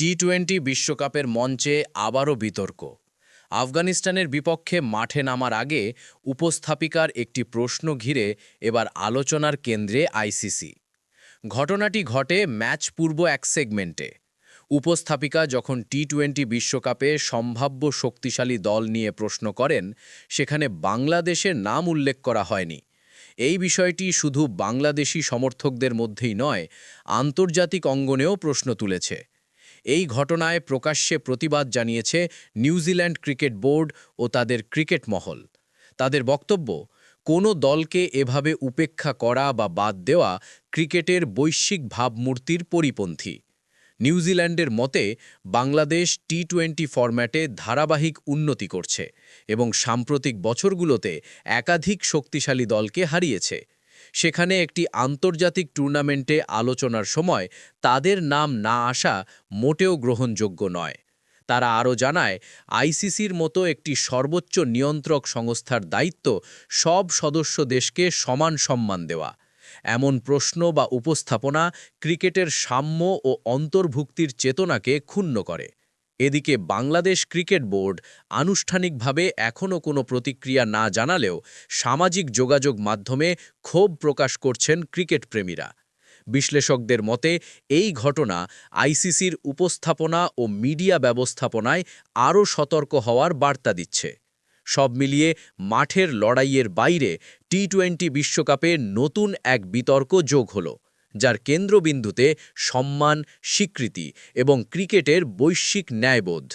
টি-20 বিশ্বকাপের মঞ্চে আবারও বিতর্ক। আফগানিস্তানের বিপক্ষে মাঠে নামার আগে উপস্থাপিকার একটি প্রশ্ন ঘিরে এবার আলোচনার কেন্দ্রে আইসিসি। ঘটনাটি ঘটে ম্যাচ পূর্ব এক সেগমেন্টে। উপস্থাপিকা যখন টি-20 বিশ্বকাপে সম্ভাব্য শক্তিশালী দল নিয়ে প্রশ্ন করেন, সেখানে বাংলাদেশের নাম উল্লেখ করা হয়নি। এই বিষয়টি শুধু বাংলাদেশি সমর্থকদের মধ্যেই নয়, আন্তর্জাতিক অঙ্গনেও প্রশ্ন তুলেছে। এই ঘটনায় প্রকাশ্যে প্রতিবাদ জানিয়েছে নিউজিল্যান্ড ক্রিকেট বোর্ড ও তাদের ক্রিকেট মহল। তাদের বক্তব্য, কোনো দলকে এভাবে উপেক্ষা করা বা বাদ দেওয়া ক্রিকেটের বৈশ্বিক ভাবমূর্তির পরিপন্থী। নিউজিল্যান্ডের মতে, বাংলাদেশ টি-20 ফরম্যাটে ধারাবাহিক উন্নতি করছে এবং সাম্প্রতিক বছরগুলোতে একাধিক শক্তিশালী দলকে হারিয়েছে। সেখানে একটি আন্তর্জাতিক টুর্নামেন্টে আলোচনার সময় তাদের নাম না আসা মোটেও গ্রহণযোগ্য নয়। তারা আরও জানায়, আইসিসির মতো একটি সর্বোচ্চ নিয়ন্ত্রক সংস্থার দায়িত্ব সব সদস্য দেশকে সমান সম্মান দেওয়া। এমন প্রশ্ন বা উপস্থাপনা ক্রিকেটের সাম্য ও অন্তর্ভুক্তির চেতনাকে ক্ষুণ্ণ করে। এদিকে বাংলাদেশ ক্রিকেট বোর্ড আনুষ্ঠানিকভাবে এখনও কোনো প্রতিক্রিয়া না জানালেও সামাজিক যোগাযোগ মাধ্যমে ক্ষোভ প্রকাশ করছেন ক্রিকেট প্রেমীরা। বিশ্লেষকদের মতে, এই ঘটনা আইসিসির উপস্থাপনা ও মিডিয়া ব্যবস্থাপনায় আরও সতর্ক হওয়ার বার্তা দিচ্ছে। সব মিলিয়ে মাঠের লড়াইয়ের বাইরে টি-20 বিশ্বকাপে নতুন এক বিতর্ক যোগ হলো, যার কেন্দ্রবিন্দুতে সম্মান, স্বীকৃতি এবং ক্রিকেটের বৈশ্বিক ন্যায়বোধ।